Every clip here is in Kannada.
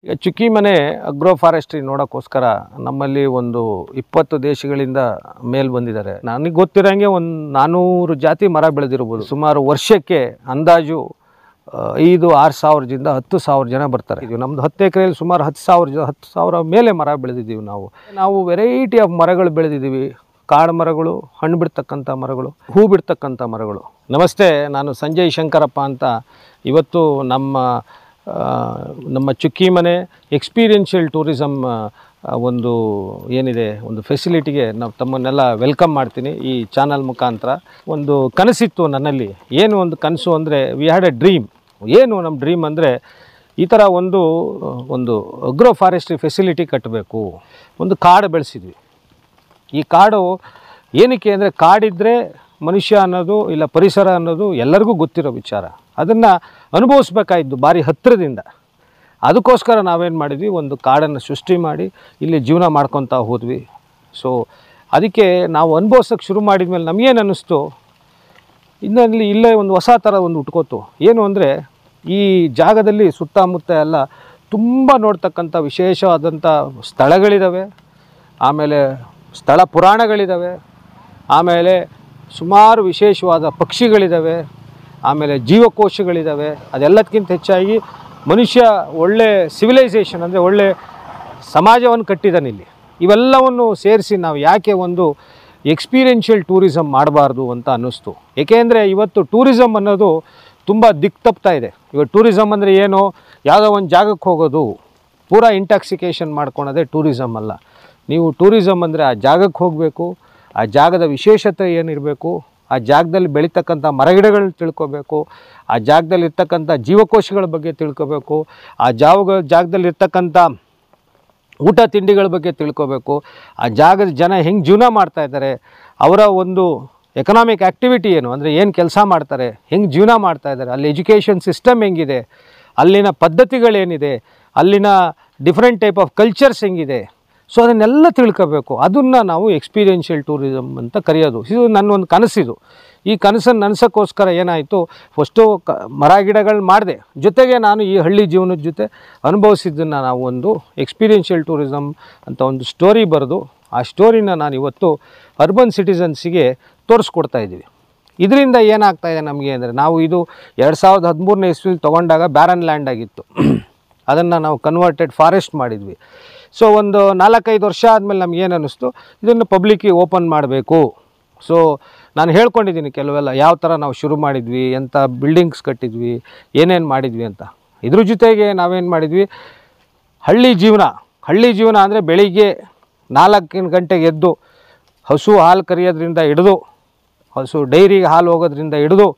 ಈಗ ಚುಕ್ಕಿಮನೆ ಅಗ್ರೋ ಫಾರೆಸ್ಟ್ರಿ ನೋಡೋಕ್ಕೋಸ್ಕರ ನಮ್ಮಲ್ಲಿ ಒಂದು 20 ದೇಶಗಳಿಂದ ಮೇಲ್ ಬಂದಿದ್ದಾರೆ. ನನಗೆ ಗೊತ್ತಿರೋಂಗೆ ಒಂದು 400 ಜಾತಿ ಮರ ಬೆಳೆದಿರ್ಬೋದು. ಸುಮಾರು ವರ್ಷಕ್ಕೆ ಅಂದಾಜು 5-6 ಸಾವಿರದಿಂದ 10,000 ಜನ ಬರ್ತಾರೆ. ಇದು ನಮ್ಮದು 10 ಎಕರೆಯಲ್ಲಿ ಸುಮಾರು 10,000 ಮೇಲೆ ಮರ ಬೆಳೆದಿದ್ದೀವಿ. ನಾವು ವೆರೈಟಿ ಆಫ್ ಮರಗಳು ಬೆಳೆದಿದ್ದೀವಿ. ಕಾಡು ಮರಗಳು, ಹಣ್ಣು ಬಿಡ್ತಕ್ಕಂಥ ಮರಗಳು, ಹೂ ಬಿಡ್ತಕ್ಕಂಥ ಮರಗಳು. ನಮಸ್ತೆ, ನಾನು ಸಂಜಯ್ ಶಂಕರಪ್ಪ ಅಂತ. ಇವತ್ತು ನಮ್ಮ ಚುಕ್ಕಿಮನೆ ಎಕ್ಸ್ಪೀರಿಯನ್ಷಿಯಲ್ ಟೂರಿಸಮ್ ಒಂದು ಏನಿದೆ, ಒಂದು ಫೆಸಿಲಿಟಿಗೆ ನಾವು ತಮ್ಮನ್ನೆಲ್ಲ ವೆಲ್ಕಮ್ ಮಾಡ್ತೀನಿ ಈ ಚಾನಲ್ ಮುಖಾಂತರ. ಒಂದು ಕನಸಿತ್ತು ನನ್ನಲ್ಲಿ. ಏನು ಒಂದು ಕನಸು ಅಂದರೆ, ವಿ ಹ್ಯಾಡ್ ಎ ಡ್ರೀಮ್. ಏನು ನಮ್ಮ ಡ್ರೀಮ್ ಅಂದರೆ, ಈ ಥರ ಒಂದು ಅಗ್ರೋ ಫಾರೆಸ್ಟ್ರಿ ಫೆಸಿಲಿಟಿ ಕಟ್ಟಬೇಕು. ಒಂದು ಕಾಡು ಬೆಳೆಸಿದ್ವಿ. ಈ ಕಾಡು ಏನಕ್ಕೆ ಅಂದರೆ, ಕಾಡಿದ್ದರೆ ಮನುಷ್ಯ ಅನ್ನೋದು ಇಲ್ಲ ಪರಿಸರ ಅನ್ನೋದು ಎಲ್ಲರಿಗೂ ಗೊತ್ತಿರೋ ವಿಚಾರ. ಅದನ್ನು ಅನುಭವಿಸ್ಬೇಕಾಯಿದ್ದು ಭಾರಿ ಹತ್ತಿರದಿಂದ. ಅದಕ್ಕೋಸ್ಕರ ನಾವೇನು ಮಾಡಿದ್ವಿ, ಒಂದು ಕಾಡನ್ನು ಸೃಷ್ಟಿ ಮಾಡಿ ಇಲ್ಲಿ ಜೀವನ ಮಾಡ್ಕೊತಾ ಹೋದ್ವಿ. ಸೊ ಅದಕ್ಕೆ ನಾವು ಅನುಭವಿಸೋಕ್ಕೆ ಶುರು ಮಾಡಿದ ಮೇಲೆ ನಮಗೇನು ಅನ್ನಿಸ್ತು, ಇಲ್ಲೇ ಒಂದು ಹೊಸ ಥರ ಒಂದು ಹುಟ್ಕೋತು. ಏನು ಅಂದರೆ, ಈ ಜಾಗದಲ್ಲಿ ಸುತ್ತಮುತ್ತ ಎಲ್ಲ ತುಂಬ ನೋಡ್ತಕ್ಕಂಥ ವಿಶೇಷವಾದಂಥ ಸ್ಥಳಗಳಿದ್ದಾವೆ. ಆಮೇಲೆ ಸ್ಥಳ ಪುರಾಣಗಳಿದ್ದಾವೆ. ಆಮೇಲೆ ಸುಮಾರು ವಿಶೇಷವಾದ ಪಕ್ಷಿಗಳಿದ್ದಾವೆ. ಆಮೇಲೆ ಜೀವಕೋಶಗಳಿದ್ದಾವೆ. ಅದೆಲ್ಲದಕ್ಕಿಂತ ಹೆಚ್ಚಾಗಿ ಮನುಷ್ಯ ಒಳ್ಳೆ ಸಿವಿಲೈಸೇಷನ್ ಅಂದರೆ ಒಳ್ಳೆ ಸಮಾಜವನ್ನು ಕಟ್ಟಿದ್ದಾನೆ ಇಲ್ಲಿ. ಇವೆಲ್ಲವನ್ನು ಸೇರಿಸಿ ನಾವು ಯಾಕೆ ಒಂದು ಎಕ್ಸ್ಪೀರಿಯನ್ಷಿಯಲ್ ಟೂರಿಸಮ್ ಮಾಡಬಾರ್ದು ಅಂತ ಅನ್ನಿಸ್ತು. ಏಕೆಂದರೆ ಇವತ್ತು ಟೂರಿಸಮ್ ಅನ್ನೋದು ತುಂಬ ದಿಕ್ತಪ್ತಾ ಇದೆ. ಇವಾಗ ಟೂರಿಸಮ್ ಅಂದರೆ ಏನು, ಯಾವುದೋ ಒಂದು ಜಾಗಕ್ಕೆ ಹೋಗೋದು, ಪೂರಾ ಇಂಟಾಕ್ಸಿಕೇಷನ್ ಮಾಡ್ಕೊಳೋದೇ ಟೂರಿಸಮ್ ಅಲ್ಲ. ನೀವು ಟೂರಿಸಮ್ ಅಂದರೆ ಆ ಜಾಗಕ್ಕೆ ಹೋಗಬೇಕು, ಆ ಜಾಗದ ವಿಶೇಷತೆ ಏನಿರಬೇಕು, ಆ ಜಾಗದಲ್ಲಿ ಬೆಳೀತಕ್ಕಂಥ ಮರಗಿಡಗಳನ್ನ ತಿಳ್ಕೊಬೇಕು, ಆ ಜಾಗದಲ್ಲಿ ಇರ್ತಕ್ಕಂಥ ಜೀವಕೋಶಗಳ ಬಗ್ಗೆ ತಿಳ್ಕೊಬೇಕು, ಆ ಜಾಗದಲ್ಲಿ ಇರ್ತಕ್ಕಂಥ ಊಟ ತಿಂಡಿಗಳ ಬಗ್ಗೆ ತಿಳ್ಕೊಬೇಕು, ಆ ಜಾಗದ ಜನ ಹೆಂಗೆ ಜೀವನ ಮಾಡ್ತಾಯಿದ್ದಾರೆ, ಅವರ ಒಂದು ಎಕನಾಮಿಕ್ ಆ್ಯಕ್ಟಿವಿಟಿ ಏನು ಅಂದರೆ ಏನು ಕೆಲಸ ಮಾಡ್ತಾರೆ, ಹೆಂಗೆ ಜೀವನ ಮಾಡ್ತಾಯಿದ್ದಾರೆ, ಅಲ್ಲಿ ಎಜುಕೇಷನ್ ಸಿಸ್ಟಮ್ ಹೆಂಗಿದೆ, ಅಲ್ಲಿನ ಪದ್ಧತಿಗಳೇನಿದೆ, ಅಲ್ಲಿನ ಡಿಫ್ರೆಂಟ್ ಟೈಪ್ ಆಫ್ ಕಲ್ಚರ್ಸ್ ಹೆಂಗಿದೆ. ಸೊ ಅದನ್ನೆಲ್ಲ ತಿಳ್ಕೋಬೇಕು. ಅದನ್ನು ನಾವು ಎಕ್ಸ್ಪೀರಿಯನ್ಷಿಯಲ್ ಟೂರಿಸಮ್ ಅಂತ ಕರೆಯೋದು. ಇದು ನನ್ನೊಂದು ಕನಸಿದು. ಈ ಕನಸನ್ನು ನನಸೋಕ್ಕೋಸ್ಕರ ಏನಾಯಿತು, ಫಸ್ಟು ಮರ ಗಿಡಗಳು ಮಾಡಿದೆ, ಜೊತೆಗೆ ನಾನು ಈ ಹಳ್ಳಿ ಜೀವನದ ಜೊತೆ ಅನುಭವಿಸಿದ್ದನ್ನು ನಾವು ಒಂದು ಎಕ್ಸ್ಪೀರಿಯನ್ಷಿಯಲ್ ಟೂರಿಸಮ್ ಅಂತ ಒಂದು ಸ್ಟೋರಿ ಬರೆದು, ಆ ಸ್ಟೋರಿನ ನಾನು ಇವತ್ತು ಅರ್ಬನ್ ಸಿಟಿಸನ್ಸಿಗೆ ತೋರಿಸ್ಕೊಡ್ತಾ ಇದ್ದೀವಿ. ಇದರಿಂದ ಏನಾಗ್ತಾಯಿದೆ ನಮಗೆ ಅಂದರೆ, ನಾವು ಇದು 2013ನೇ ಇಸ್ವಿಲಿ ತೊಗೊಂಡಾಗ ಬ್ಯಾರನ್ ಲ್ಯಾಂಡ್ ಆಗಿತ್ತು. ಅದನ್ನು ನಾವು ಕನ್ವರ್ಟೆಡ್ ಫಾರೆಸ್ಟ್ ಮಾಡಿದ್ವಿ. ಸೊ ಒಂದು 4-5 ವರ್ಷ ಆದಮೇಲೆ ನಮಗೇನು ಅನ್ನಿಸ್ತು, ಇದನ್ನು ಪಬ್ಲಿಕ್ಕಿಗೆ ಓಪನ್ ಮಾಡಬೇಕು. ಸೊ ನಾನು ಹೇಳ್ಕೊಂಡಿದ್ದೀನಿ ಕೆಲವೆಲ್ಲ, ಯಾವ ಥರ ನಾವು ಶುರು ಮಾಡಿದ್ವಿ, ಎಂಥ ಬಿಲ್ಡಿಂಗ್ಸ್ ಕಟ್ಟಿದ್ವಿ, ಏನೇನು ಮಾಡಿದ್ವಿ ಅಂತ. ಇದ್ರ ಜೊತೆಗೆ ನಾವೇನು ಮಾಡಿದ್ವಿ, ಹಳ್ಳಿ ಜೀವನ ಅಂದರೆ ಬೆಳಿಗ್ಗೆ 4 ಗಂಟೆಗೆ ಎದ್ದು ಹಸು ಹಾಲು ಕರಿಯೋದ್ರಿಂದ ಹಿಡಿದು, ಹಸು ಡೈರಿಗೆ ಹಾಲು ಹೋಗೋದ್ರಿಂದ ಹಿಡಿದು,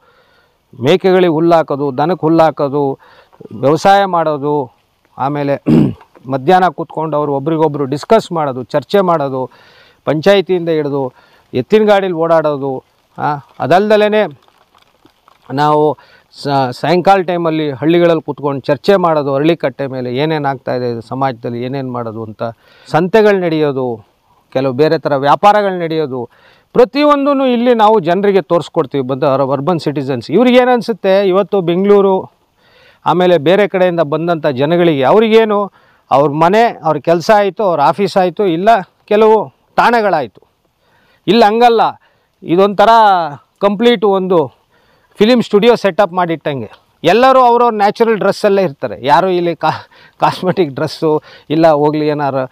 ಮೇಕೆಗಳಿಗೆ ಹುಲ್ಲು ಹಾಕೋದು, ದನಕ್ಕೆ ಹುಲ್ಲು ಹಾಕೋದು, ವ್ಯವಸಾಯ ಮಾಡೋದು, ಆಮೇಲೆ ಮಧ್ಯಾಹ್ನ ಕೂತ್ಕೊಂಡು ಅವರು ಒಬ್ರಿಗೊಬ್ಬರು ಡಿಸ್ಕಸ್ ಮಾಡೋದು, ಚರ್ಚೆ ಮಾಡೋದು, ಪಂಚಾಯಿತಿಯಿಂದ ಹಿಡಿದು ಎತ್ತಿನ ಗಾಡೀಲಿ ಓಡಾಡೋದು. ಅದಲ್ದಲೇ ನಾವು ಸಾಯಂಕಾಲ ಟೈಮಲ್ಲಿ ಹಳ್ಳಿಗಳಲ್ಲಿ ಕೂತ್ಕೊಂಡು ಚರ್ಚೆ ಮಾಡೋದು, ಅರಳಿಕಟ್ಟೆ ಮೇಲೆ ಏನೇನು ಆಗ್ತಾಯಿದೆ ಸಮಾಜದಲ್ಲಿ, ಏನೇನು ಮಾಡೋದು ಅಂತ. ಸಂತೆಗಳು ನಡೆಯೋದು, ಕೆಲವು ಬೇರೆ ಥರ ವ್ಯಾಪಾರಗಳು ನಡೆಯೋದು, ಪ್ರತಿಯೊಂದೂ ಇಲ್ಲಿ ನಾವು ಜನರಿಗೆ ತೋರಿಸ್ಕೊಡ್ತೀವಿ ಬಂದು ಅರ್ಬನ್ ಸಿಟಿಸನ್ಸ್. ಇವ್ರಿಗೇನು ಅನಿಸುತ್ತೆ, ಇವತ್ತು ಬೆಂಗಳೂರು ಆಮೇಲೆ ಬೇರೆ ಕಡೆಯಿಂದ ಬಂದಂಥ ಜನಗಳಿಗೆ ಅವ್ರಿಗೇನು, ಅವ್ರ ಮನೆ, ಅವ್ರ ಕೆಲಸ ಆಯಿತು, ಅವ್ರ ಆಫೀಸ್ ಆಯಿತು, ಇಲ್ಲ ಕೆಲವು ತಾಣಗಳಾಯಿತು. ಇಲ್ಲ ಹಂಗಲ್ಲ, ಇದೊಂಥರ ಕಂಪ್ಲೀಟು ಒಂದು ಫಿಲಿಮ್ ಸ್ಟುಡಿಯೋ ಸೆಟಪ್ ಮಾಡಿಟ್ಟಂಗೆ. ಎಲ್ಲರೂ ಅವ್ರವ್ರ ನ್ಯಾಚುರಲ್ ಡ್ರೆಸ್ಸಲ್ಲೇ ಇರ್ತಾರೆ. ಯಾರೂ ಇಲ್ಲಿ ಕಾಸ್ಮೆಟಿಕ್ ಡ್ರೆಸ್ಸು ಇಲ್ಲ ಹೋಗಲಿ ಏನಾರು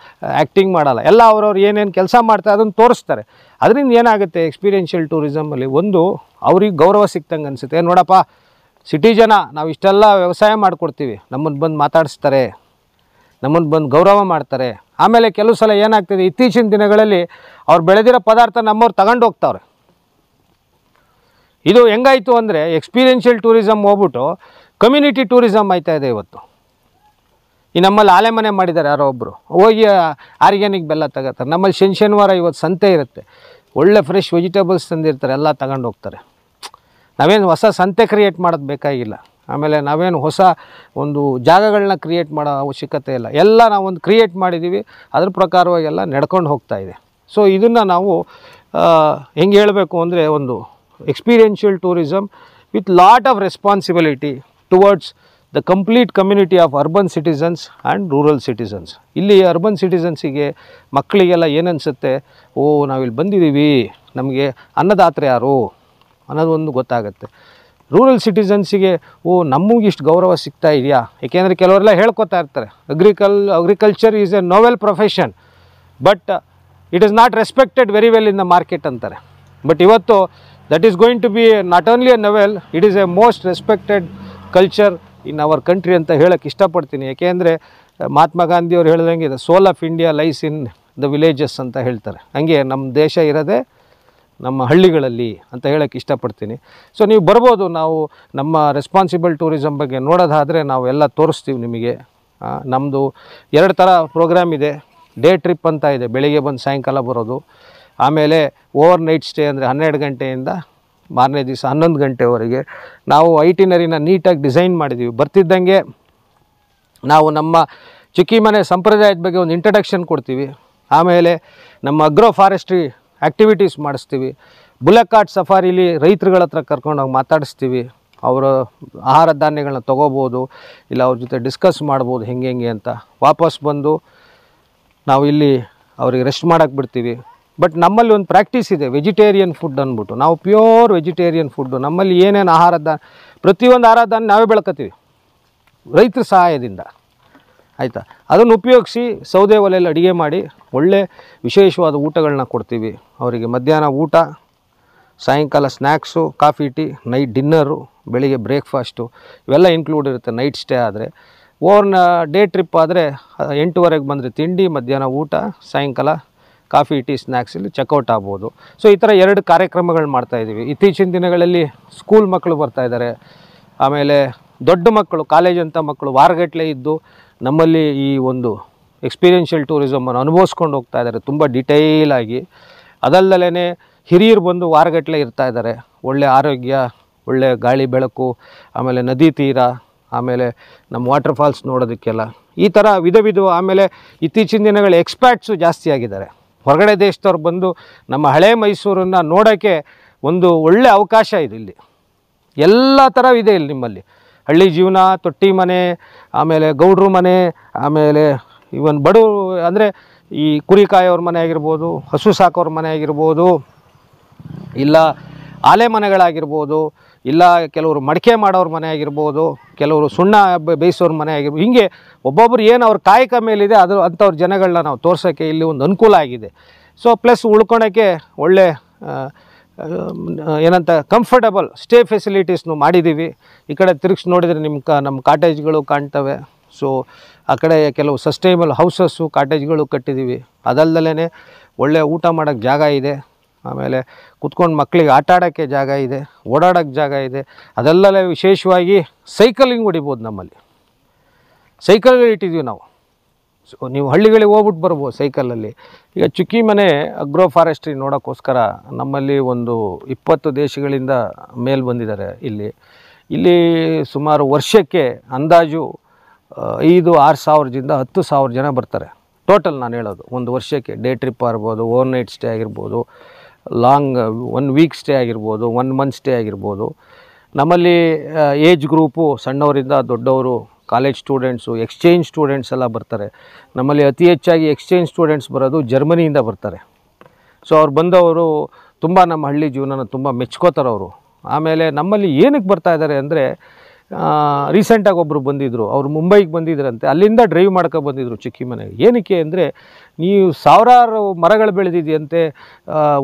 ಆ್ಯಕ್ಟಿಂಗ್ ಮಾಡಲ್ಲ. ಎಲ್ಲ ಅವ್ರವ್ರು ಏನೇನು ಕೆಲಸ ಮಾಡ್ತಾರೆ ಅದನ್ನು ತೋರಿಸ್ತಾರೆ. ಅದರಿಂದ ಏನಾಗುತ್ತೆ, ಎಕ್ಸ್ಪೀರಿಯನ್ಷಿಯಲ್ ಟೂರಿಸಮಲ್ಲಿ ಒಂದು ಅವ್ರಿಗೆ ಗೌರವ ಸಿಕ್ತಂಗೆ ಅನಿಸುತ್ತೆ. ನೋಡಪ್ಪ, ಸಿಟಿ ಜನ ನಾವು ಇಷ್ಟೆಲ್ಲ ವ್ಯವಸಾಯ ಮಾಡಿಕೊಡ್ತೀವಿ, ನಮ್ಮನ್ನು ಬಂದು ಮಾತಾಡಿಸ್ತಾರೆ, ನಮ್ಮನ್ನು ಬಂದು ಗೌರವ ಮಾಡ್ತಾರೆ. ಆಮೇಲೆ ಕೆಲವು ಸಲ ಏನಾಗ್ತದೆ, ಇತ್ತೀಚಿನ ದಿನಗಳಲ್ಲಿ ಅವ್ರು ಬೆಳೆದಿರೋ ಪದಾರ್ಥ ನಮ್ಮವ್ರು ತಗೊಂಡು ಹೋಗ್ತಾವ್ರೆ. ಇದು ಹೆಂಗಾಯಿತು ಅಂದರೆ, ಎಕ್ಸ್ಪೀರಿಯನ್ಷಿಯಲ್ ಟೂರಿಸಮ್ ಹೋಗ್ಬಿಟ್ಟು ಕಮ್ಯುನಿಟಿ ಟೂರಿಸಮ್ ಆಯ್ತಾ ಇದೆ ಇವತ್ತು. ಈ ನಮ್ಮಲ್ಲಿ ಆಲೆ ಮನೆ ಮಾಡಿದ್ದಾರೆ, ಯಾರೋ ಒಬ್ಬರು ಹೋಗಿ ಆರ್ಗ್ಯಾನಿಕ್ ಬೆಲ್ಲ ತಗೋತಾರೆ. ನಮ್ಮಲ್ಲಿ ಶನಿವಾರ ಇವತ್ತು ಸಂತೆ ಇರುತ್ತೆ, ಒಳ್ಳೆ ಫ್ರೆಶ್ ವೆಜಿಟೇಬಲ್ಸ್ ತಂದಿರ್ತಾರೆ, ಎಲ್ಲ ತಗೊಂಡು ಹೋಗ್ತಾರೆ. ನಾವೇನು ಹೊಸ ಸಂತೆ ಕ್ರಿಯೇಟ್ ಮಾಡೋದು ಬೇಕಾಗಿಲ್ಲ. ಆಮೇಲೆ ನಾವೇನು ಹೊಸ ಒಂದು ಜಾಗಗಳನ್ನ ಕ್ರಿಯೇಟ್ ಮಾಡೋ ಅವಶ್ಯಕತೆ ಇಲ್ಲ. ಎಲ್ಲ ನಾವು ಒಂದು ಕ್ರಿಯೇಟ್ ಮಾಡಿದ್ದೀವಿ, ಅದ್ರ ಪ್ರಕಾರವಾಗಿ ಎಲ್ಲ ನಡ್ಕೊಂಡು ಹೋಗ್ತಾ ಇದೆ. ಸೊ ಇದನ್ನು ನಾವು ಹೆಂಗೆ ಹೇಳಬೇಕು ಅಂದರೆ, ಒಂದು experiential tourism with lot of responsibility towards the complete community of urban citizens and rural citizens. ಇಲ್ಲಿ ಅರ್ಬನ್ ಸಿಟಿಸನ್ಸಿಗೆ ಮಕ್ಕಳಿಗೆಲ್ಲ ಏನನ್ಸುತ್ತೆ, ಓ ನಾವಿಲ್ಲಿ ಬಂದಿದ್ದೀವಿ, ನಮಗೆ ಅನ್ನದಾತ್ರೆ ಯಾರು ಅನ್ನೋದು ಒಂದು ಗೊತ್ತಾಗುತ್ತೆ. ರೂರಲ್ ಸಿಟಿಸನ್ಸಿಗೆ ಓ ನಮಗೆ ಇಷ್ಟು ಗೌರವ ಸಿಗ್ತಾ ಇದೆಯಾ, ಏಕೆಂದರೆ ಕೆಲವರೆಲ್ಲ ಹೇಳ್ಕೊತಾ ಇರ್ತಾರೆ agriculture is a novel profession but it is not respected very well in the market ಅಂತಾರೆ. ಬಟ್ ಇವತ್ತು that is going to be not only a novel, it is a most respected culture in our country ಅಂತ ಹೇಳೋಕ್ಕೆ ಇಷ್ಟಪಡ್ತೀನಿ. ಏಕೆಂದರೆ ಮಹಾತ್ಮ ಗಾಂಧಿಯವರು ಹೇಳ್ದಂಗೆ the soul of India lies in the villages ಅಂತ ಹೇಳ್ತಾರೆ. ಹಂಗೆ ನಮ್ಮ ದೇಶ ಇರೋದೇ ನಮ್ಮ ಹಳ್ಳಿಗಳಲ್ಲಿ ಅಂತ ಹೇಳೋಕ್ಕೆ ಇಷ್ಟಪಡ್ತೀನಿ. ಸೊ ನೀವು ಬರ್ಬೋದು, ನಾವು ನಮ್ಮ ರೆಸ್ಪಾನ್ಸಿಬಲ್ ಟೂರಿಸಮ್ ಬಗ್ಗೆ ನೋಡೋದಾದರೆ ನಾವು ಎಲ್ಲ ತೋರಿಸ್ತೀವಿ ನಿಮಗೆ. ನಮ್ಮದು 2 ಥರ ಪ್ರೋಗ್ರಾಮ್ ಇದೆ. ಡೇ ಟ್ರಿಪ್ ಅಂತ ಇದೆ, ಬೆಳಿಗ್ಗೆ ಬಂದು ಸಾಯಂಕಾಲ ಬರೋದು. ಆಮೇಲೆ ಓವರ್ ನೈಟ್ ಸ್ಟೇ ಅಂದರೆ 12 ಗಂಟೆಯಿಂದ ಮಾರನೇ ದಿವಸ 11 ಗಂಟೆವರೆಗೆ ನಾವು ಐಟಿನರಿನ ನೀಟಾಗಿ ಡಿಸೈನ್ ಮಾಡಿದ್ದೀವಿ. ಬರ್ತಿದ್ದಂಗೆ ನಾವು ನಮ್ಮ ಚುಕ್ಕಿಮನೆ ಸಂಪ್ರದಾಯದ ಬಗ್ಗೆ ಒಂದು ಇಂಟ್ರಡಕ್ಷನ್ ಕೊಡ್ತೀವಿ. ಆಮೇಲೆ ನಮ್ಮ ಅಗ್ರೋ ಫಾರೆಸ್ಟ್ರಿ ಆ್ಯಕ್ಟಿವಿಟೀಸ್ ಮಾಡಿಸ್ತೀವಿ. ಬುಲೆಟ್ ಕಾರ್ಟ್ ಸಫಾರಿಲಿ ರೈತರುಗಳ ಹತ್ರ ಕರ್ಕೊಂಡೋಗಿ ಮಾತಾಡಿಸ್ತೀವಿ. ಅವರ ಆಹಾರ ಧಾನ್ಯಗಳನ್ನ ತೊಗೋಬೋದು, ಇಲ್ಲ ಅವ್ರ ಜೊತೆ ಡಿಸ್ಕಸ್ ಮಾಡ್ಬೋದು ಹೆಂಗೆ ಅಂತ. ವಾಪಸ್ ಬಂದು ನಾವು ಇಲ್ಲಿ ಅವ್ರಿಗೆ ರೆಸ್ಟ್ ಮಾಡೋಕ್ಕೆ ಬಿಡ್ತೀವಿ. ಬಟ್ ನಮ್ಮಲ್ಲಿ ಒಂದು ಪ್ರಾಕ್ಟೀಸ್ ಇದೆ, ವೆಜಿಟೇರಿಯನ್ ಫುಡ್ ಅಂದ್ಬಿಟ್ಟು. ನಾವು ಪ್ಯೂರ್ ವೆಜಿಟೇರಿಯನ್ ಫುಡ್ಡು. ನಮ್ಮಲ್ಲಿ ಏನೇನು ಪ್ರತಿಯೊಂದು ಆಹಾರ ಧಾನ್ಯ ನಾವೇ ಬೆಳ್ಕೊತೀವಿ ರೈತರ ಸಹಾಯದಿಂದ, ಆಯಿತಾ. ಅದನ್ನು ಉಪಯೋಗಿಸಿ ಸೌದೆ ಒಲೆಯಲ್ಲಿ ಅಡುಗೆ ಮಾಡಿ ಒಳ್ಳೆ ವಿಶೇಷವಾದ ಊಟಗಳನ್ನ ಕೊಡ್ತೀವಿ ಅವರಿಗೆ. ಮಧ್ಯಾಹ್ನ ಊಟ, ಸಾಯಂಕಾಲ snacks, coffee tea, night dinner, ಬೆಳಿಗ್ಗೆ ಬ್ರೇಕ್ಫಾಸ್ಟು ಇವೆಲ್ಲ ಇನ್ಕ್ಲೂಡ್ ಇರುತ್ತೆ ನೈಟ್ ಸ್ಟೇ ಆದರೆ. ಡೇ ಟ್ರಿಪ್ ಆದರೆ 8:00 ಬಂದರೆ ತಿಂಡಿ, ಮಧ್ಯಾಹ್ನ ಊಟ, ಸಾಯಂಕಾಲ ಕಾಫಿ ಟೀ ಸ್ನ್ಯಾಕ್ಸಲ್ಲಿ ಚೆಕ್ಔಟ್ ಆಗ್ಬೋದು. ಸೊ ಈ ಥರ 2 ಕಾರ್ಯಕ್ರಮಗಳು ಮಾಡ್ತಾಯಿದ್ದೀವಿ. ಇತ್ತೀಚಿನ ದಿನಗಳಲ್ಲಿ ಸ್ಕೂಲ್ ಮಕ್ಕಳು ಬರ್ತಾಯಿದ್ದಾರೆ. ಆಮೇಲೆ ದೊಡ್ಡ ಮಕ್ಕಳು, ಕಾಲೇಜ್ ಅಂತ ಮಕ್ಕಳು ವಾರಗಟ್ಟಲೆ ಇದ್ದು ನಮ್ಮಲ್ಲಿ ಈ ಒಂದು ಎಕ್ಸ್ಪೀರಿಯೆನ್ಷಿಯಲ್ ಟೂರಿಸಮನ್ನು ಅನುಭವಿಸ್ಕೊಂಡು ಹೋಗ್ತಾ ಇದ್ದಾರೆ ತುಂಬ ಡಿಟೈಲಾಗಿ. ಅದಲ್ಲದೇ ಹಿರಿಯರು ಬಂದು ವಾರಗಟ್ಟಲೆ ಇರ್ತಾಯಿದ್ದಾರೆ. ಒಳ್ಳೆಯ ಆರೋಗ್ಯ, ಒಳ್ಳೆಯ ಗಾಳಿ ಬೆಳಕು, ಆಮೇಲೆ ನದಿ ತೀರ, ಆಮೇಲೆ ನಮ್ಮ ವಾಟರ್ ಫಾಲ್ಸ್ ನೋಡೋದಕ್ಕೆಲ್ಲ ಈ ಥರ ವಿಧ. ಆಮೇಲೆ ಇತ್ತೀಚಿನ ದಿನಗಳು ಎಕ್ಸ್ಪ್ಯಾಟ್ಸು ಜಾಸ್ತಿ ಆಗಿದ್ದಾರೆ. ಹೊರಗಡೆ ದೇಶದವ್ರು ಬಂದು ನಮ್ಮ ಹಳೆ ಮೈಸೂರನ್ನು ನೋಡೋಕ್ಕೆ ಒಂದು ಒಳ್ಳೆ ಅವಕಾಶ ಇದೆ. ಇಲ್ಲಿ ಎಲ್ಲ ಥರ ಇದೆ. ಇಲ್ಲಿ ನಿಮ್ಮಲ್ಲಿ ಹಳ್ಳಿ ಜೀವನ, ತೊಟ್ಟಿ ಮನೆ, ಆಮೇಲೆ ಗೌಡ್ರು ಮನೆ, ಆಮೇಲೆ ಇವನ್ ಬಡವರು ಅಂದರೆ ಈ ಕುರಿ ಕಾಯೋರ ಮನೆ ಆಗಿರ್ಬೋದು, ಹಸು ಸಾಕೋರ ಮನೆ ಆಗಿರ್ಬೋದು, ಇಲ್ಲ ಆಲೆ ಮನೆಗಳಾಗಿರ್ಬೋದು, ಇಲ್ಲ ಕೆಲವರು ಮಡಿಕೆ ಮಾಡೋರ ಮನೆ ಆಗಿರ್ಬೋದು, ಕೆಲವರು ಸುಣ್ಣ ಬೇಯಿಸೋರ ಮನೆ ಆಗಿರ್ಬೋದು. ಹೀಗೆ ಒಬ್ಬೊಬ್ಬರು ಏನು ಅವ್ರ ಕಾಯಕ ಮೇಲಿದೆ ಅದು ಅಂಥವ್ರ ಜನಗಳನ್ನ ನಾವು ತೋರ್ಸೋಕ್ಕೆ ಇಲ್ಲಿ ಒಂದು ಅನುಕೂಲ ಆಗಿದೆ. ಸೊ ಪ್ಲಸ್ ಉಳ್ಕೊಳಕ್ಕೆ ಒಳ್ಳೆ ಏನಂತ ಕಂಫರ್ಟಬಲ್ ಸ್ಟೇ ಫೆಸಿಲಿಟೀಸ್ನು ಮಾಡಿದ್ದೀವಿ. ಈ ಕಡೆ ತಿರುಗಿಸಿ ನೋಡಿದರೆ ನಮ್ಮ ಕಾಟೇಜ್ಗಳು ಕಾಣ್ತವೆ. ಸೊ ಆ ಕಡೆ ಕೆಲವು ಸಸ್ಟೈನಬಲ್ ಹೌಸಸ್ಸು, ಕಾಟೇಜ್ಗಳು ಕಟ್ಟಿದ್ದೀವಿ. ಅದಲ್ಲದೇ ಒಳ್ಳೆ ಊಟ ಮಾಡೋಕ್ಕೆ ಜಾಗ ಇದೆ. ಆಮೇಲೆ ಕುತ್ಕೊಂಡು ಮಕ್ಕಳಿಗೆ ಆಟ ಆಡೋಕ್ಕೆ ಜಾಗ ಇದೆ, ಓಡಾಡೋಕ್ಕೆ ಜಾಗ ಇದೆ. ಅದೆಲ್ಲವೇ ವಿಶೇಷವಾಗಿ ಸೈಕಲಿಂಗ್ ಹೊಡಿಬೋದು. ನಮ್ಮಲ್ಲಿ ಸೈಕಲ್ಗಳು ಇಟ್ಟಿದ್ದೀವಿ ನಾವು. ಸೊ ನೀವು ಹಳ್ಳಿಗಳಿಗೆ ಹೋಗ್ಬಿಟ್ಟು ಬರ್ಬೋದು ಸೈಕಲಲ್ಲಿ. ಈಗ ಚುಕ್ಕಿಮನೆ ಅಗ್ರೋ ಫಾರೆಸ್ಟ್ರಿ ನೋಡೋಕ್ಕೋಸ್ಕರ ನಮ್ಮಲ್ಲಿ ಒಂದು 20 ದೇಶಗಳಿಂದ ಮೇಲೆ ಬಂದಿದ್ದಾರೆ. ಇಲ್ಲಿ ಸುಮಾರು ವರ್ಷಕ್ಕೆ ಅಂದಾಜು 5-6 ಸಾವಿರದಿಂದ 10,000 ಜನ ಬರ್ತಾರೆ ಟೋಟಲ್. ನಾನು ಹೇಳೋದು ಒಂದು ವರ್ಷಕ್ಕೆ. ಡೇ ಟ್ರಿಪ್ ಆಗಿರ್ಬೋದು, ಓವರ್ ನೈಟ್ ಸ್ಟೇ ಆಗಿರ್ಬೋದು, ಲಾಂಗ್ 1 ವೀಕ್ ಸ್ಟೇ ಆಗಿರ್ಬೋದು, 1 ಮಂತ್ ಸ್ಟೇ ಆಗಿರ್ಬೋದು. ನಮ್ಮಲ್ಲಿ ಏಜ್ ಗ್ರೂಪು ಸಣ್ಣವರಿಂದ ದೊಡ್ಡವರು, ಕಾಲೇಜ್ ಸ್ಟೂಡೆಂಟ್ಸು, ಎಕ್ಸ್ಚೇಂಜ್ ಸ್ಟೂಡೆಂಟ್ಸ್ ಎಲ್ಲ ಬರ್ತಾರೆ. ನಮ್ಮಲ್ಲಿ ಅತಿ ಹೆಚ್ಚಾಗಿ ಎಕ್ಸ್ಚೇಂಜ್ ಸ್ಟೂಡೆಂಟ್ಸ್ ಬರೋದು ಜರ್ಮನಿಯಿಂದ ಬರ್ತಾರೆ. ಸೊ ಅವ್ರು ಬಂದವರು ತುಂಬ ನಮ್ಮ ಹಳ್ಳಿ ಜೀವನನ ತುಂಬ ಮೆಚ್ಕೋತಾರೆ ಅವರು. ಆಮೇಲೆ ನಮ್ಮಲ್ಲಿ ಏನಕ್ಕೆ ಬರ್ತಾಯಿದ್ದಾರೆ ಅಂದರೆ, ರೀಸೆಂಟಾಗಿ ಒಬ್ಬರು ಬಂದಿದ್ದರು, ಅವರು ಮುಂಬೈಗೆ ಬಂದಿದ್ದರಂತೆ. ಅಲ್ಲಿಂದ ಡ್ರೈವ್ ಮಾಡ್ಕೊಂಡು ಬಂದಿದ್ದರು ಚುಕ್ಕಿಮನೆಗೆ. ಏನಕ್ಕೆ ಅಂದರೆ, ನೀವು ಸಾವಿರಾರು ಮರಗಳು ಬೆಳೆದಿದೆಯಂತೆ,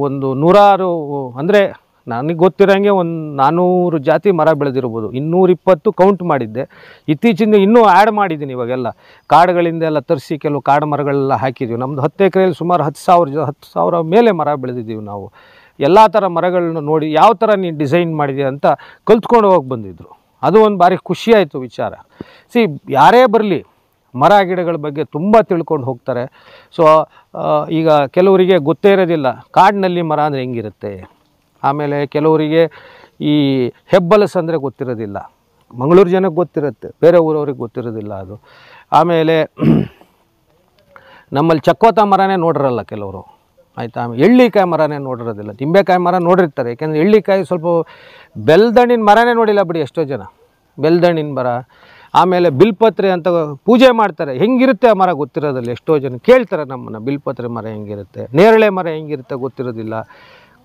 ಒಂದು 100 ಅಂದರೆ ನನಗೆ ಗೊತ್ತಿರೋಂಗೆ ಒಂದು 400 ಜಾತಿ ಮರ ಬೆಳೆದಿರ್ಬೋದು. 220 ಕೌಂಟ್ ಮಾಡಿದ್ದೆ. ಇತ್ತೀಚಿಂದ ಇನ್ನೂ ಆ್ಯಡ್ ಮಾಡಿದ್ದೀನಿ. ಇವಾಗೆಲ್ಲ ಕಾಡುಗಳಿಂದ ಎಲ್ಲ ತರಿಸಿ ಕೆಲವು ಕಾಡು ಮರಗಳೆಲ್ಲ ಹಾಕಿದ್ದೀವಿ. ನಮ್ಮದು 10 ಎಕರೆಯಲ್ಲಿ ಸುಮಾರು 10,000 ಮೇಲೆ ಮರ ಬೆಳೆದಿದ್ದೀವಿ ನಾವು. ಎಲ್ಲ ಥರ ಮರಗಳನ್ನ ನೋಡಿ ಯಾವ ಥರ ನೀನು ಡಿಸೈನ್ ಮಾಡಿದೆ ಅಂತ ಕಲ್ತ್ಕೊಂಡು ಹೋಗಿ ಬಂದಿದ್ದರು. ಅದು ಒಂದು ಭಾರಿ ಖುಷಿಯಾಯಿತು ವಿಚಾರ. ಯಾರೇ ಬರಲಿ ಮರ ಗಿಡಗಳ ಬಗ್ಗೆ ತುಂಬ ತಿಳ್ಕೊಂಡು ಹೋಗ್ತಾರೆ. ಸೊ ಈಗ ಕೆಲವರಿಗೆ ಗೊತ್ತೇ ಇರೋದಿಲ್ಲ ಕಾಡಿನಲ್ಲಿ ಮರ ಅಂದರೆ ಹೆಂಗಿರುತ್ತೆ. ಆಮೇಲೆ ಕೆಲವರಿಗೆ ಈ ಹೆಬ್ಬಲಸ್ ಅಂದರೆ ಗೊತ್ತಿರೋದಿಲ್ಲ. ಮಂಗಳೂರು ಜನಕ್ಕೆ ಗೊತ್ತಿರುತ್ತೆ, ಬೇರೆ ಊರವ್ರಿಗೆ ಗೊತ್ತಿರೋದಿಲ್ಲ ಅದು. ಆಮೇಲೆ ನಮ್ಮಲ್ಲಿ ಚಕ್ಕೋತ ಮರನೇ ನೋಡಿರಲ್ಲ ಕೆಲವರು, ಆಯಿತಾ. ಆಮೇಲೆ ಎಳ್ಳಿಕಾಯಿ ಮರನೇ ನೋಡಿರೋದಿಲ್ಲ. ನಿಂಬೆಕಾಯಿ ಮರ ನೋಡಿರ್ತಾರೆ, ಯಾಕೆಂದರೆ ಎಳ್ಳಿಕಾಯಿ ಸ್ವಲ್ಪ ಬೆಲ್ದಣ್ಣಿನ ಮರನೇ ನೋಡಿಲ್ಲ ಬಿಡಿ ಎಷ್ಟೋ ಜನ. ಬೆಲ್ದಣ್ಣಿನ ಮರ, ಆಮೇಲೆ ಬಿಲ್ಪತ್ರೆ ಅಂತ ಪೂಜೆ ಮಾಡ್ತಾರೆ. ಹೆಂಗಿರುತ್ತೆ ಆ ಮರ ಗೊತ್ತಿರೋದಿಲ್ಲ. ಎಷ್ಟೋ ಜನ ಕೇಳ್ತಾರೆ ನಮ್ಮನ್ನು, ಬಿಲ್ಪತ್ರೆ ಮರ ಹೆಂಗಿರುತ್ತೆ, ನೇರಳೆ ಮರ ಹೆಂಗಿರುತ್ತೆ ಗೊತ್ತಿರೋದಿಲ್ಲ,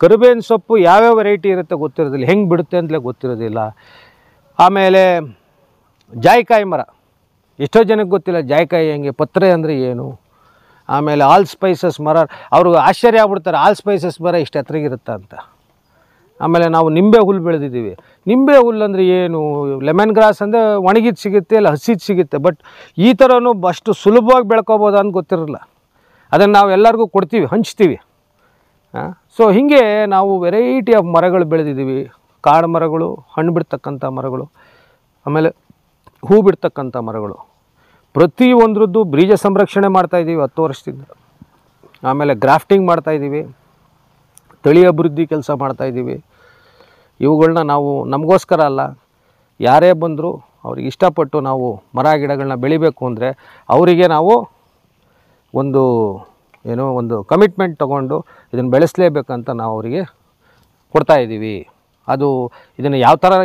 ಕರಿಬೇವಿನ ಸೊಪ್ಪು ಯಾವ್ಯಾವ ವೆರೈಟಿ ಇರುತ್ತೆ ಗೊತ್ತಿರೋದಿಲ್ಲ, ಹೆಂಗೆ ಬಿಡುತ್ತೆ ಅಂತಲೇ ಗೊತ್ತಿರೋದಿಲ್ಲ. ಆಮೇಲೆ ಜಾಯಿಕಾಯಿ ಮರ ಎಷ್ಟೋ ಜನಕ್ಕೆ ಗೊತ್ತಿಲ್ಲ, ಜಾಯಿಕಾಯಿ ಹೆಂಗೆ, ಪತ್ರೆ ಅಂದರೆ ಏನು. ಆಮೇಲೆ ಆಲ್ ಸ್ಪೈಸಸ್ ಮರ, ಅವ್ರಿಗೆ ಆಶ್ಚರ್ಯ ಆಗ್ಬಿಡ್ತಾರೆ, ಆಲ್ ಸ್ಪೈಸಸ್ ಮರ ಇಷ್ಟು ಎತ್ತರಗಿರುತ್ತಾ ಅಂತ. ಆಮೇಲೆ ನಾವು ನಿಂಬೆ ಹುಲ್ಲು ಬೆಳೆದಿದ್ದೀವಿ. ನಿಂಬೆ ಹುಲ್ಲು ಅಂದರೆ ಏನು, ಲೆಮನ್ ಗ್ರಾಸ್ ಅಂದರೆ ಒಣಗಿದ್ದು ಸಿಗುತ್ತೆ, ಇಲ್ಲ ಹಸಿದು ಸಿಗುತ್ತೆ. ಬಟ್ ಈ ಥರನೂ ಅಷ್ಟು ಸುಲಭವಾಗಿ ಬೆಳ್ಕೊಬೋದು ಅಂತ ಗೊತ್ತಿರಲ್ಲ. ಅದನ್ನು ನಾವು ಎಲ್ಲರಿಗೂ ಕೊಡ್ತೀವಿ, ಹಂಚ್ತೀವಿ. ಸೊ ಹೀಗೆ ನಾವು ವೆರೈಟಿ ಆಫ್ ಮರಗಳು ಬೆಳೆದಿದ್ದೀವಿ. ಕಾಡು ಮರಗಳು, ಹಣ್ಣು ಬಿಡ್ತಕ್ಕಂಥ ಮರಗಳು, ಆಮೇಲೆ ಹೂ ಬಿಡ್ತಕ್ಕಂಥ ಮರಗಳು. ಪ್ರತಿಯೊಂದ್ರದ್ದು ಬೀಜ ಸಂರಕ್ಷಣೆ ಮಾಡ್ತಾಯಿದ್ದೀವಿ 10 ವರ್ಷದಿಂದ. ಆಮೇಲೆ ಗ್ರಾಫ್ಟಿಂಗ್ ಮಾಡ್ತಾಯಿದ್ದೀವಿ, ತಳಿ ಅಭಿವೃದ್ಧಿ ಕೆಲಸ ಮಾಡ್ತಾಯಿದ್ದೀವಿ. ಇವುಗಳನ್ನ ನಾವು ನಮಗೋಸ್ಕರ ಅಲ್ಲ, ಯಾರೇ ಬಂದರೂ ಅವ್ರಿಗೆ ಇಷ್ಟಪಟ್ಟು ನಾವು ಮರ ಗಿಡಗಳನ್ನ ಬೆಳಿಬೇಕು ಅಂದರೆ ಅವರಿಗೆ ನಾವು ಒಂದು ಕಮಿಟ್ಮೆಂಟ್ ತೊಗೊಂಡು ಇದನ್ನು ಬೆಳೆಸಲೇಬೇಕಂತ ನಾವು ಅವರಿಗೆ ಕೊಡ್ತಾಯಿದ್ದೀವಿ. ಅದು ಇದನ್ನು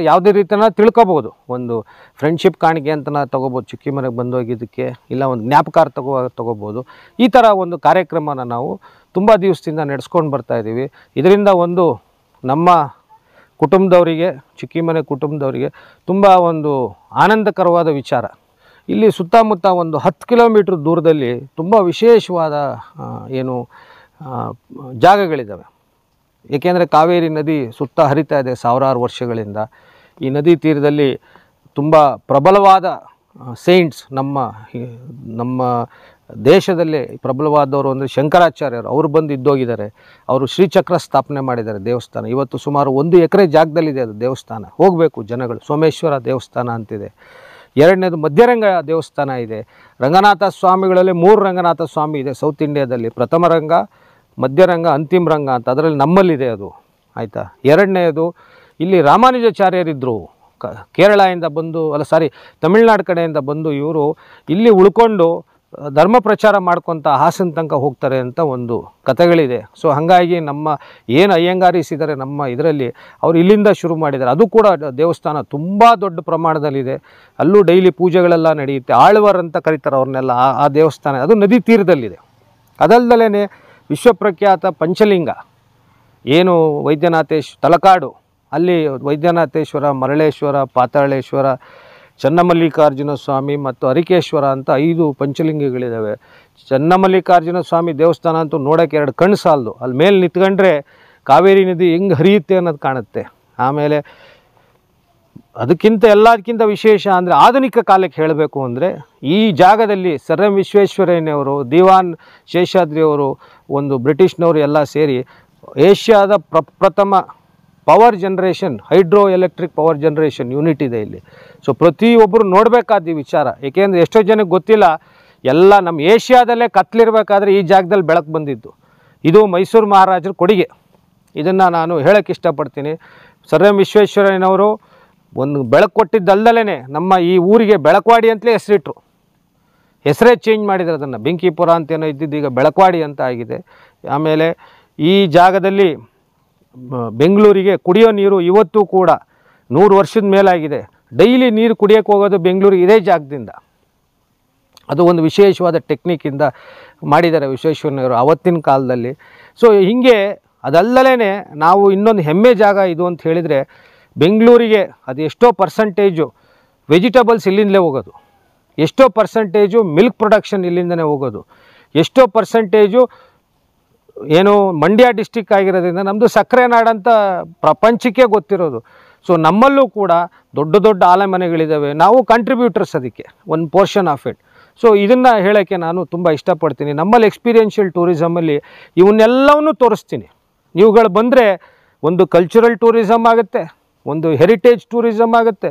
ಯಾವುದೇ ರೀತಿನ ತಿಳ್ಕೊಬೋದು. ಒಂದು ಫ್ರೆಂಡ್ಶಿಪ್ ಕಾಣಿಕೆ ಅಂತನ ತೊಗೋಬೋದು, ಚುಕ್ಕಿ ಮನೆಗೆ ಬಂದೋಗಿದ್ದಕ್ಕೆ, ಇಲ್ಲ ಒಂದು ಜ್ಞಾಪಕಾರ ತೊಗೋಬೋದು. ಈ ಥರ ಒಂದು ಕಾರ್ಯಕ್ರಮನ ನಾವು ತುಂಬ ದಿವಸದಿಂದ ನಡೆಸ್ಕೊಂಡು ಬರ್ತಾಯಿದ್ದೀವಿ. ಇದರಿಂದ ನಮ್ಮ ಕುಟುಂಬದವರಿಗೆ, ಚುಕ್ಕಿ ಮನೆ ಕುಟುಂಬದವರಿಗೆ ತುಂಬ ಒಂದು ಆನಂದಕರವಾದ ವಿಚಾರ. ಇಲ್ಲಿ ಸುತ್ತಮುತ್ತ 10 ಕಿಲೋಮೀಟ್ರ್ ದೂರದಲ್ಲಿ ತುಂಬ ವಿಶೇಷವಾದ ಜಾಗಗಳಿದ್ದಾವೆ. ಏಕೆಂದರೆ ಕಾವೇರಿ ನದಿ ಸುತ್ತ ಹರಿತಾ ಇದೆ ಸಾವಿರಾರು ವರ್ಷಗಳಿಂದ. ಈ ನದಿ ತೀರದಲ್ಲಿ ತುಂಬ ಪ್ರಬಲವಾದ ಸೈಂಟ್ಸ್, ನಮ್ಮ ದೇಶದಲ್ಲೇ ಪ್ರಬಲವಾದವರು ಅಂದರೆ ಶಂಕರಾಚಾರ್ಯರು. ಅವರು ಬಂದು ಇದ್ದೋಗಿದ್ದಾರೆ. ಅವರು ಶ್ರೀಚಕ್ರ ಸ್ಥಾಪನೆ ಮಾಡಿದ್ದಾರೆ ದೇವಸ್ಥಾನ. ಇವತ್ತು ಸುಮಾರು 1 ಎಕರೆ ಜಾಗದಲ್ಲಿದೆ ಅದು ದೇವಸ್ಥಾನ. ಹೋಗಬೇಕು ಜನಗಳು. ಸೋಮೇಶ್ವರ ದೇವಸ್ಥಾನ ಅಂತಿದೆ. ಎರಡನೇದು ಮಧ್ಯರಂಗ ದೇವಸ್ಥಾನ ಇದೆ. ರಂಗನಾಥ ಸ್ವಾಮಿಗಳಲ್ಲಿ 3 ರಂಗನಾಥ ಸ್ವಾಮಿ ಇದೆ ಸೌತ್ ಇಂಡಿಯಾದಲ್ಲಿ. ಪ್ರಥಮ ರಂಗ, ಮಧ್ಯರಂಗ, ಅಂತಿಮ ರಂಗ ಅಂತ. ಅದರಲ್ಲಿ ನಮ್ಮಲ್ಲಿದೆ ಅದು, ಆಯಿತಾ. ಎರಡನೇದು ಇಲ್ಲಿ ರಾಮಾನುಜಾಚಾರ್ಯರಿದ್ದರು, ಕೇರಳದಿಂದ ಬಂದು, ತಮಿಳ್ನಾಡು ಕಡೆಯಿಂದ ಬಂದು ಇವರು ಇಲ್ಲಿ ಉಳ್ಕೊಂಡು ಧರ್ಮ ಪ್ರಚಾರ ಮಾಡ್ಕೊತ ಹಾಸನ ತನಕ ಹೋಗ್ತಾರೆ ಅಂತ ಒಂದು ಕಥೆಗಳಿದೆ. ಸೊ ಹಾಗಾಗಿ ನಮ್ಮ ಏನು ಅಯ್ಯಂಗಾರೀಸ್ ಇದ್ದಾರೆ ನಮ್ಮ ಇದರಲ್ಲಿ, ಅವರು ಇಲ್ಲಿಂದ ಶುರು ಮಾಡಿದ್ದಾರೆ. ಅದು ಕೂಡ ದೇವಸ್ಥಾನ ತುಂಬ ದೊಡ್ಡ ಪ್ರಮಾಣದಲ್ಲಿದೆ. ಅಲ್ಲೂ ಡೈಲಿ ಪೂಜೆಗಳೆಲ್ಲ ನಡೆಯುತ್ತೆ. ಆಳ್ವರ್ ಅಂತ ಕರೀತಾರೆ ಅವ್ರನ್ನೆಲ್ಲ. ಆ ದೇವಸ್ಥಾನ ಅದು ನದಿ ತೀರದಲ್ಲಿದೆ. ಅದಲ್ಲದೇ ವಿಶ್ವಪ್ರಖ್ಯಾತ ಪಂಚಲಿಂಗ ಏನು ತಲಕಾಡು, ಅಲ್ಲಿ ವೈದ್ಯನಾಥೇಶ್ವರ, ಮರಳೇಶ್ವರ, ಪಾತಾಳೇಶ್ವರ, ಚನ್ನಮಲ್ಲಿಕಾರ್ಜುನ ಸ್ವಾಮಿ ಮತ್ತು ಹರಿಕೇಶ್ವರ ಅಂತ 5 ಪಂಚಲಿಂಗಗಳಿದ್ದಾವೆ. ಚನ್ನಮಲ್ಲಿಕಾರ್ಜುನ ಸ್ವಾಮಿ ದೇವಸ್ಥಾನ ಅಂತೂ ನೋಡೋಕ್ಕೆ 2 ಕಣ್ಣು ಸಾಲದು. ಅಲ್ಲಿ ಮೇಲೆ ನಿಂತ್ಕೊಂಡ್ರೆ ಕಾವೇರಿ ನದಿ ಹೆಂಗೆ ಹರಿಯುತ್ತೆ ಅನ್ನೋದು ಕಾಣುತ್ತೆ. ಆಮೇಲೆ ಎಲ್ಲದಕ್ಕಿಂತ ವಿಶೇಷ ಅಂದರೆ ಆಧುನಿಕ ಕಾಲಕ್ಕೆ ಹೇಳಬೇಕು ಅಂದರೆ ಈ ಜಾಗದಲ್ಲಿ ಸರ್ ಎಂ ವಿಶ್ವೇಶ್ವರಯ್ಯನವರು, ದಿವಾನ್ ಶೇಷಾದ್ರಿಯವರು, ಬ್ರಿಟಿಷ್ನವರು ಎಲ್ಲ ಸೇರಿ ಏಷ್ಯಾದ ಪ್ರಥಮ power generation, hydro electric power generation unit ಇದೆ ಇಲ್ಲಿ. ಸೊ ಪ್ರತಿಯೊಬ್ಬರು ನೋಡಬೇಕಾದ ವಿಚಾರ. ಏಕೆಂದರೆ ಎಷ್ಟೋ ಜನಕ್ಕೆ ಗೊತ್ತಿಲ್ಲ, ಎಲ್ಲ ನಮ್ಮ ಏಷ್ಯಾದಲ್ಲೇ ಕತ್ಲಿರಬೇಕಾದ್ರೆ ಈ ಜಾಗದಲ್ಲಿ ಬೆಳಕು ಬಂದಿದ್ದು. ಇದು ಮೈಸೂರು ಮಹಾರಾಜರ ಕೊಡುಗೆ. ಇದನ್ನು ನಾನು ಹೇಳೋಕ್ಕೆ ಇಷ್ಟಪಡ್ತೀನಿ. ಸರ್ ಎಂ ವಿಶ್ವೇಶ್ವರಯ್ಯನವರು ಬೆಳಕು ಕೊಟ್ಟಿದ್ದಲ್ಲದೇ ನಮ್ಮ ಈ ಊರಿಗೆ ಬೆಳಕವಾಡಿ ಅಂತಲೇ ಹೆಸರಿಟ್ರು. ಹೆಸರೇ ಚೇಂಜ್ ಮಾಡಿದ್ರು ಅದನ್ನು. ಬೆಂಕಿಪುರ ಅಂತೇನೋ ಇದ್ದಿದ್ದು ಈಗ ಬೆಳಕವಾಡಿ ಅಂತ ಆಗಿದೆ. ಆಮೇಲೆ ಈ ಜಾಗದಲ್ಲಿ ಬೆಂಗಳೂರಿಗೆ ಕುಡಿಯೋ ನೀರು ಇವತ್ತು ಕೂಡ 100 ವರ್ಷದ ಮೇಲಾಗಿದೆ. ಡೈಲಿ ನೀರು ಕುಡಿಯೋಕ್ಕೆ ಹೋಗೋದು ಬೆಂಗಳೂರಿಗೆ ಇದೇ ಜಾಗದಿಂದ. ಅದು ಒಂದು ವಿಶೇಷವಾದ ಟೆಕ್ನಿಕ್ಕಿಂದ ಮಾಡಿದ್ದಾರೆ ವಿಶ್ವೇಶ್ವರಯ್ಯನವರು ಆವತ್ತಿನ ಕಾಲದಲ್ಲಿ. ಸೊ ಹೀಗೆ ಅದಲ್ಲದೇ ನಾವು ಇನ್ನೊಂದು ಹೆಮ್ಮೆ ಜಾಗ ಇದು ಅಂತ ಹೇಳಿದರೆ, ಬೆಂಗಳೂರಿಗೆ ಅದು ಎಷ್ಟೋ ಪರ್ಸೆಂಟೇಜು ವೆಜಿಟೇಬಲ್ಸ್ ಇಲ್ಲಿಂದಲೇ ಹೋಗೋದು, ಎಷ್ಟೋ ಪರ್ಸೆಂಟೇಜು ಮಿಲ್ಕ್ ಪ್ರೊಡಕ್ಷನ್ ಇಲ್ಲಿಂದನೇ ಹೋಗೋದು, ಎಷ್ಟೋ ಪರ್ಸೆಂಟೇಜು ಮಂಡ್ಯ ಡಿಸ್ಟಿಕ್ ಆಗಿರೋದ್ರಿಂದ ನಮ್ಮದು ಸಕ್ಕರೆ ನಾಡಂತ ಪ್ರಪಂಚಕ್ಕೆ ಗೊತ್ತಿರೋದು. ಸೊ ನಮ್ಮಲ್ಲೂ ಕೂಡ ದೊಡ್ಡ ದೊಡ್ಡ ಆಲೆಮನೆಗಳಿದ್ದಾವೆ. ನಾವು ಕಂಟ್ರಿಬ್ಯೂಟರ್ಸ್ ಅದಕ್ಕೆ, ಒಂದು ಪೋರ್ಷನ್ ಆಫ್ ಇಟ್. ಸೊ ಇದನ್ನು ಹೇಳೋಕ್ಕೆ ನಾನು ತುಂಬ ಇಷ್ಟಪಡ್ತೀನಿ. ನಮ್ಮಲ್ಲಿ ಎಕ್ಸ್ಪೀರಿಯೆನ್ಷಿಯಲ್ ಟೂರಿಸಮಲ್ಲಿ ಇವನ್ನೆಲ್ಲವನ್ನೂ ತೋರಿಸ್ತೀನಿ. ನೀವುಗಳು ಬಂದರೆ ಒಂದು ಕಲ್ಚರಲ್ ಟೂರಿಸಮ್ ಆಗುತ್ತೆ, ಒಂದು ಹೆರಿಟೇಜ್ ಟೂರಿಸಮ್ ಆಗುತ್ತೆ,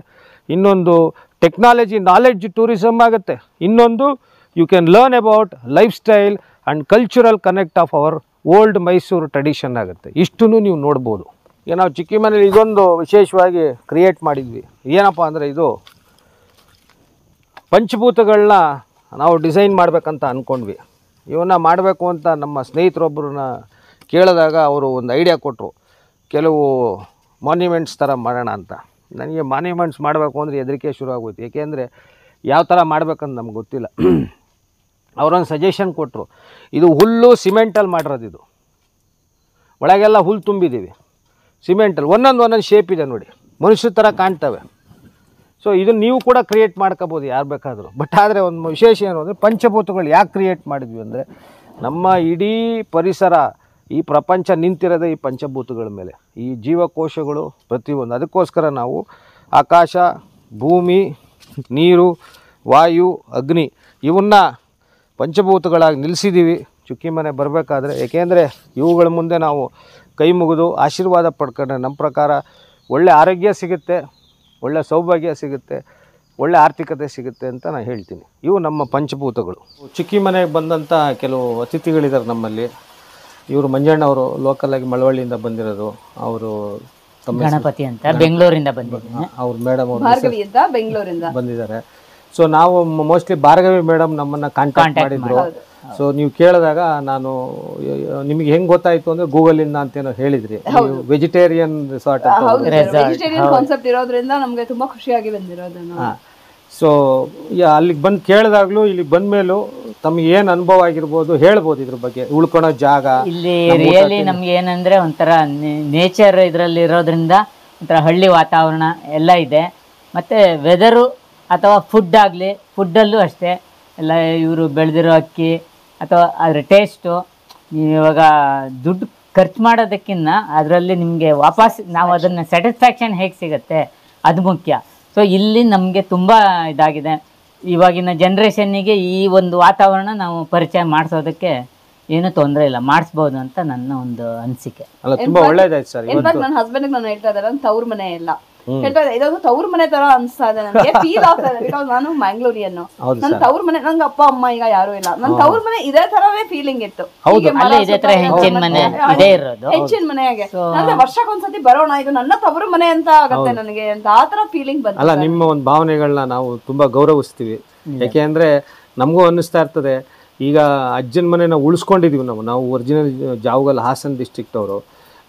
ಇನ್ನೊಂದು ಟೆಕ್ನಾಲಜಿ ನಾಲೆಡ್ಜ್ ಟೂರಿಸಮ್ ಆಗುತ್ತೆ, ಇನ್ನೊಂದು you can learn about life style and cultural connect of our old Mysuru tradition ಆಗುತ್ತೆ. ಇಷ್ಟನ್ನು ನೀವು ನೋಡ್ಬೋದು. ಈಗ ನಾವು ಚಿಕ್ಕಿ ಮನೇಲಿ ಇದೊಂದು ವಿಶೇಷವಾಗಿ ಕ್ರಿಯೇಟ್ ಮಾಡಿದ್ವಿ. ಏನಪ್ಪ ಅಂದರೆ ಇದು ಪಂಚಭೂತಗಳನ್ನ ನಾವು ಡಿಸೈನ್ ಮಾಡಬೇಕಂತ ಅಂದ್ಕೊಂಡ್ವಿ. ಇವನ್ನ ಮಾಡಬೇಕು ಅಂತ ನಮ್ಮ ಸ್ನೇಹಿತರೊಬ್ಬರನ್ನ ಕೇಳಿದಾಗ ಅವರು ಒಂದು ಐಡಿಯಾ ಕೊಟ್ಟರು, ಕೆಲವು ಮಾನ್ಯುಮೆಂಟ್ಸ್ ಥರ ಮಾಡೋಣ ಅಂತ. ನನಗೆ ಮಾನ್ಯುಮೆಂಟ್ಸ್ ಮಾಡಬೇಕು ಅಂದರೆ ಹೆದರಿಕೆ ಶುರು ಆಗೋಯ್ತು. ಏಕೆಂದರೆ ಯಾವ ಥರ ಮಾಡ್ಬೇಕಂತ ನಮ್ಗೆ ಗೊತ್ತಿಲ್ಲ. ಅವರೊಂದು ಸಜೆಷನ್ ಕೊಟ್ಟರು, ಇದು ಹುಲ್ಲು ಸಿಮೆಂಟಲ್ಲಿ ಮಾಡಿರೋದು, ಇದು ಒಳಗೆಲ್ಲ ಹುಲ್ಲು ತುಂಬಿದ್ದೀವಿ ಸಿಮೆಂಟಲ್ಲಿ, ಒಂದೊಂದು ಶೇಪ್ ಇದೆ ನೋಡಿ, ಮನುಷ್ಯ ಥರ ಕಾಣ್ತವೆ. ಸೊ ಇದನ್ನು ನೀವು ಕೂಡ ಕ್ರಿಯೇಟ್ ಮಾಡ್ಕೋಬೋದು ಯಾರು ಬೇಕಾದರೂ. ಬಟ್ ಆದರೆ ಒಂದು ವಿಶೇಷ ಏನು ಅಂದರೆ, ಪಂಚಭೂತಗಳು ಯಾಕೆ ಕ್ರಿಯೇಟ್ ಮಾಡಿದ್ವಿ ಅಂದರೆ, ನಮ್ಮ ಇಡೀ ಪರಿಸರ, ಈ ಪ್ರಪಂಚ ನಿಂತಿರೋದೇ ಈ ಪಂಚಭೂತಗಳ ಮೇಲೆ, ಈ ಜೀವಕೋಶಗಳು ಪ್ರತಿಯೊಂದು. ಅದಕ್ಕೋಸ್ಕರ ನಾವು ಆಕಾಶ, ಭೂಮಿ, ನೀರು, ವಾಯು, ಅಗ್ನಿ ಇವನ್ನ ಪಂಚಭೂತಗಳಾಗಿ ನಿಲ್ಲಿಸಿದ್ದೀವಿ ಚುಕ್ಕಿ ಮನೆ ಬರಬೇಕಾದ್ರೆ. ಏಕೆಂದರೆ ಇವುಗಳ ಮುಂದೆ ನಾವು ಕೈ ಮುಗಿದು ಆಶೀರ್ವಾದ ಪಡ್ಕೊಂಡ್ರೆ ನಮ್ಮ ಪ್ರಕಾರ ಒಳ್ಳೆ ಆರೋಗ್ಯ ಸಿಗುತ್ತೆ, ಒಳ್ಳೆ ಸೌಭಾಗ್ಯ ಸಿಗುತ್ತೆ, ಒಳ್ಳೆ ಆರ್ಥಿಕತೆ ಸಿಗುತ್ತೆ ಅಂತ ನಾನು ಹೇಳ್ತೀನಿ. ಇವು ನಮ್ಮ ಪಂಚಭೂತಗಳು. ಚುಕ್ಕಿ ಮನೆಗೆ ಬಂದಂಥ ಕೆಲವು ಅತಿಥಿಗಳಿದ್ದಾರೆ ನಮ್ಮಲ್ಲಿ. ಇವರು ಮಂಜಣ್ಣವರು, ಲೋಕಲಾಗಿ ಮಳವಳ್ಳಿಯಿಂದ ಬಂದಿರೋದು. ಅವರು ಗಣಪತಿ ಅಂತ ಬೆಂಗಳೂರಿಂದ ಬಂದಿದ್ದಾರೆ. ಅವ್ರು ಮೇಡಮ್ ಅವರು ಬೆಂಗಳೂರಿಂದ ಬಂದಿದ್ದಾರೆ. ಸೊ ನಾವು ಮೋಸ್ಟ್ಲಿ ಭಾರ್ಗವಿ ಮೇಡಮ್ ನಮ್ಮನ್ನು ಕಾಂಟ್ಯಾಕ್ಟ್ ಮಾಡಿದ್ರು. ಸೊ ನೀವು ಕೇಳಿದಾಗ ನಾನು ನಿಮಗೆ ಹೆಂಗೆ ಗೊತ್ತಾಯಿತು ಅಂದರೆ ಗೂಗಲಿಂದ ಅಂತೇನೋ ಹೇಳಿದ್ರಿ. ವೆಜಿಟೇರಿಯನ್ ರಿಸಾರ್ಟ್ ಅಂತ ವೆಜಿಟೇರಿಯನ್ ಕಾನ್ಸೆಪ್ಟ್ ಇರೋದ್ರಿಂದ ನಮಗೆ ತುಂಬ ಖುಷಿಯಾಗಿ ಬಂದಿರೋದು. ಸೊ ಅಲ್ಲಿಗೆ ಬಂದು ಕೇಳಿದಾಗಲೂ ಇಲ್ಲಿಗೆ ಬಂದ ಮೇಲೂ ತಮಗೆ ಏನು ಅನುಭವ ಆಗಿರ್ಬೋದು ಹೇಳ್ಬೋದು ಇದ್ರ ಬಗ್ಗೆ, ಉಳ್ಕೊಳೋ ಜಾಗ ಇಲ್ಲಿ ರಿಯಲಿ ನಮ್ಗೆ ಏನಂದ್ರೆ ಒಂಥರ ನೇಚರ್ ಇದರಲ್ಲಿ ಇರೋದ್ರಿಂದ ಒಂಥರ ಹಳ್ಳಿ ವಾತಾವರಣ ಎಲ್ಲ ಇದೆ. ಮತ್ತು ವೆದರು ಅಥವಾ ಫುಡ್ ಆಗಲಿ, ಫುಡ್ಡಲ್ಲೂ ಅಷ್ಟೇ ಎಲ್ಲ ಇವರು ಬೆಳೆದಿರೋ ಅಕ್ಕಿ ಅಥವಾ ಅದರ ಟೇಸ್ಟು, ನೀವು ಇವಾಗ ದುಡ್ಡು ಖರ್ಚು ಮಾಡೋದಕ್ಕಿಂತ ಅದರಲ್ಲಿ ನಿಮಗೆ ವಾಪಸ್ ನಾವು ಅದನ್ನು ಸ್ಯಾಟಿಸ್ಫ್ಯಾಕ್ಷನ್ ಹೇಗೆ ಸಿಗುತ್ತೆ ಅದು ಮುಖ್ಯ. ಸೊ ಇಲ್ಲಿ ನಮಗೆ ತುಂಬ ಇದಾಗಿದೆ. ಇವಾಗಿನ ಜನ್ರೇಷನ್ನಿಗೆ ಈ ಒಂದು ವಾತಾವರಣ ನಾವು ಪರಿಚಯ ಮಾಡಿಸೋದಕ್ಕೆ ಏನು ತೊಂದರೆ ಇಲ್ಲ, ಮಾಡಿಸ್ಬೋದು ಅಂತ ನನ್ನ ಒಂದು ಅನಿಸಿಕೆ. ಅಲ್ಲ, ತುಂಬಾ ಒಳ್ಳೇದಾಯ್ತು ಸರ್. ಇನ್ಫ್ಯಾಕ್ಟ್ ನನ್ನ ಹಸ್ಬೆಂಡ್ ನಾನು ಹೇಳ್ತಾ ಇದ್ದಾರೆ, ತವ್ರ ಮನೆ ಎಲ್ಲ ಹೇಳ್ತಾ ಇದೆ, ಇದೊಂದು ತವ್ರ ಮನೆ ತರ ಅನ್ಸ್ತಾ ಇದೆ ನನಗೆ, ಫೀಲ್ ಆಗ್ತಾ ಇದೆ. ಬಿಕಾಸ್ ನಾನು ಮ್ಯಾಂಗ್ಳೂರಿಯನ್ನು, ನನ್ನ ತವ್ರ ಮನೆ, ನಂಗೆ ಅಪ್ಪ ಅಮ್ಮ ಈಗ ಯಾರು ಇಲ್ಲ, ನನ್ನ ತವ್ರ ಮನೆ ಇದೇ ತರವೇ ಫೀಲಿಂಗ್ ಇತ್ತು. ಹೆಂಚಿನ ಮನೆಯಾಗೆ ಅಂದ್ರೆ ವರ್ಷಕ್ಕೊಂದ್ಸತಿ ಬರೋಣ, ಇದು ನನ್ನ ತವ್ರ ಮನೆ ಅಂತ ಆಗತ್ತೆ ನನಗೆ ಅಂತ, ಆ ತರ ಫೀಲಿಂಗ್ ಬಂತು. ಅಲ್ಲ, ನಿಮ್ಮ ಒಂದು ಭಾವನೆಗಳನ್ನ ನಾವು ತುಂಬಾ ಗೌರವಿಸ್ತೀವಿ. ಯಾಕೆಂದ್ರೆ ನಮಗೂ ಅನ್ನಿಸ್ತಾ ಇರ್ತದೆ, ಈಗ ಅಜ್ಜನ ಮನೆ ನಾವು ಉಳಿಸ್ಕೊಂಡಿದೀವಿ. ನಾವು ಒರಿಜಿನಲ್ ಜಾವಗಲ್ ಹಾಸನ್ ಡಿಸ್ಟ್ರಿಕ್ಟ್ ಅವರು,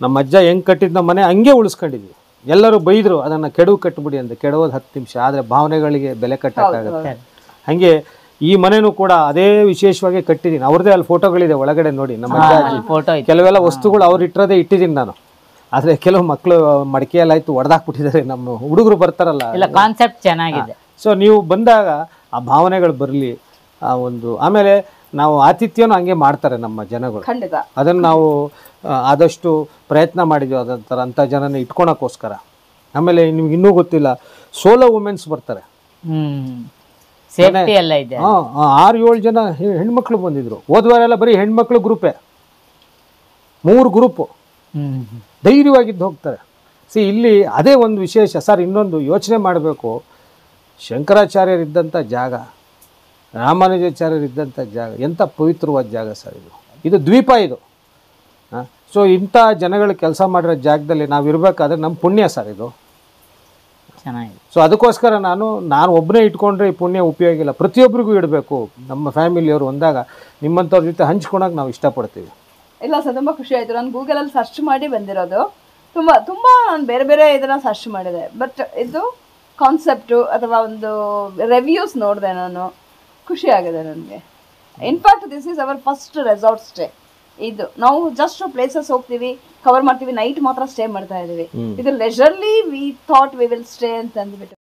ನಮ್ಮ ಅಜ್ಜ ಹೆಂಗ್ ಕಟ್ಟಿದ್ ನಮ್ಮ ಮನೆ ಹಂಗೆ ಉಳಿಸ್ಕೊಂಡಿದ್ವಿ. ಎಲ್ಲರೂ ಬೈದ್ರು ಅದನ್ನು ಕೆಡವು ಕಟ್ಬಿಡಿ ಅಂತ, ಕೆಡೋದು 10 ನಿಮಿಷ, ಆದರೆ ಭಾವನೆಗಳಿಗೆ ಬೆಲೆ ಕಟ್ಟಕ್ಕಾಗುತ್ತೆ. ಹಾಗೆ ಈ ಮನೆನೂ ಕೂಡ ಅದೇ ವಿಶೇಷವಾಗಿ ಕಟ್ಟಿದ್ದೀನಿ. ಅವ್ರದ್ದೇ ಅಲ್ಲಿ ಫೋಟೋಗಳಿದೆ ಒಳಗಡೆ ನೋಡಿ, ನಮ್ಮ ಅಜ್ಜ ಕೆಲವೆಲ್ಲ ವಸ್ತುಗಳು ಅವ್ರು ಇಟ್ಟಿರೋದೇ ಇಟ್ಟಿದ್ದೀನಿ ನಾನು. ಆದರೆ ಕೆಲವು ಮಕ್ಕಳು ಮಡಿಕೆಯಲ್ಲಾಯ್ತು ಹೊಡೆದಾಕ್ಬಿಟ್ಟಿದ್ದಾರೆ. ನಮ್ಮ ಹುಡುಗರು ಬರ್ತಾರಲ್ಲ, ಕಾನ್ಸೆಪ್ಟ್ ಚೆನ್ನಾಗಿದೆ. ಸೊ ನೀವು ಬಂದಾಗ ಆ ಭಾವನೆಗಳು ಬರಲಿ. ಆ ಒಂದು ಆಮೇಲೆ ನಾವು ಆತಿಥ್ಯನೂ ಹಂಗೆ ಮಾಡ್ತಾರೆ ನಮ್ಮ ಜನಗಳು, ಅದನ್ನು ನಾವು ಆದಷ್ಟು ಪ್ರಯತ್ನ ಮಾಡಿದ್ವಿ ಅದಂತರ ಅಂಥ ಜನನ ಇಟ್ಕೊಳಕ್ಕೋಸ್ಕರ. ಆಮೇಲೆ ನಿಮ್ಗೆ ಇನ್ನೂ ಗೊತ್ತಿಲ್ಲ, ಸೋಲೋ ವುಮೆನ್ಸ್ ಬರ್ತಾರೆ. 6-7 ಜನ ಹೆಣ್ಮಕ್ಳು ಬಂದಿದ್ರು. ಹೋದ್ವಾರೆಲ್ಲ ಬರೀ ಹೆಣ್ಮಕ್ಳು ಗ್ರೂಪೇ, 3 ಗ್ರೂಪು ಧೈರ್ಯವಾಗಿದ್ದು ಹೋಗ್ತಾರೆ. ಇಲ್ಲಿ ಅದೇ ಒಂದು ವಿಶೇಷ ಸರ್. ಇನ್ನೊಂದು ಯೋಚನೆ ಮಾಡಬೇಕು, ಶಂಕರಾಚಾರ್ಯರಿದ್ದಂಥ ಜಾಗ, ರಾಮಾನುಜಾಚಾರ್ಯರಿದ್ದಂಥ ಜಾಗ ಎಂಥ ಪವಿತ್ರವಾದ ಜಾಗ ಸರ್ ಇದು. ಇದು ದ್ವೀಪ ಇದು. ಸೊ ಇಂಥ ಜನಗಳು ಕೆಲಸ ಮಾಡಿರೋ ಜಾಗದಲ್ಲಿ ನಾವು ಇರಬೇಕಾದ್ರೆ ನಮ್ಮ ಪುಣ್ಯ ಸರ್ ಇದು. ಚೆನ್ನಾಗಿದೆ. ಸೊ ಅದಕ್ಕೋಸ್ಕರ ನಾನು ಒಬ್ಬನೇ ಇಟ್ಕೊಂಡ್ರೆ ಈ ಪುಣ್ಯ ಉಪಯೋಗ ಇಲ್ಲ, ಪ್ರತಿಯೊಬ್ಬರಿಗೂ ಇಡಬೇಕು. ನಮ್ಮ ಫ್ಯಾಮಿಲಿಯವರು ಒಂದಾಗ ನಿಮ್ಮಂಥವ್ರ ಜೊತೆ ಹಂಚ್ಕೊಳಕ್ಕೆ ನಾವು ಇಷ್ಟಪಡ್ತೀವಿ. ಇಲ್ಲ ಸರ್, ತುಂಬ ಖುಷಿ ಆಯಿತು. ನಾನು ಗೂಗಲಲ್ಲಿ ಸರ್ಚ್ ಮಾಡಿ ಬಂದಿರೋದು. ತುಂಬ ನಾನು ಬೇರೆ ಬೇರೆ ಇದನ್ನು ಸರ್ಚ್ ಮಾಡಿದೆ. ಬಟ್ ಇದು ಕಾನ್ಸೆಪ್ಟು ಅಥವಾ ಒಂದು ರಿವ್ಯೂಸ್ ನೋಡಿದೆ ನಾನು, ಖುಷಿ ಆಗಿದೆ ನನಗೆ. In fact this is our first resort stay. ಇದು ನಾವು ಜಸ್ಟ್ ಪ್ಲೇಸಸ್ ಹೋಗ್ತೀವಿ, ಕವರ್ ಮಾಡ್ತೀವಿ, ನೈಟ್ ಮಾತ್ರ ಸ್ಟೇ ಮಾಡ್ತಾ ಇದೀವಿ. ಇದು leisurely we thought we will stay ಅಂತ ಅಂದ್ಬಿಟ್ಟು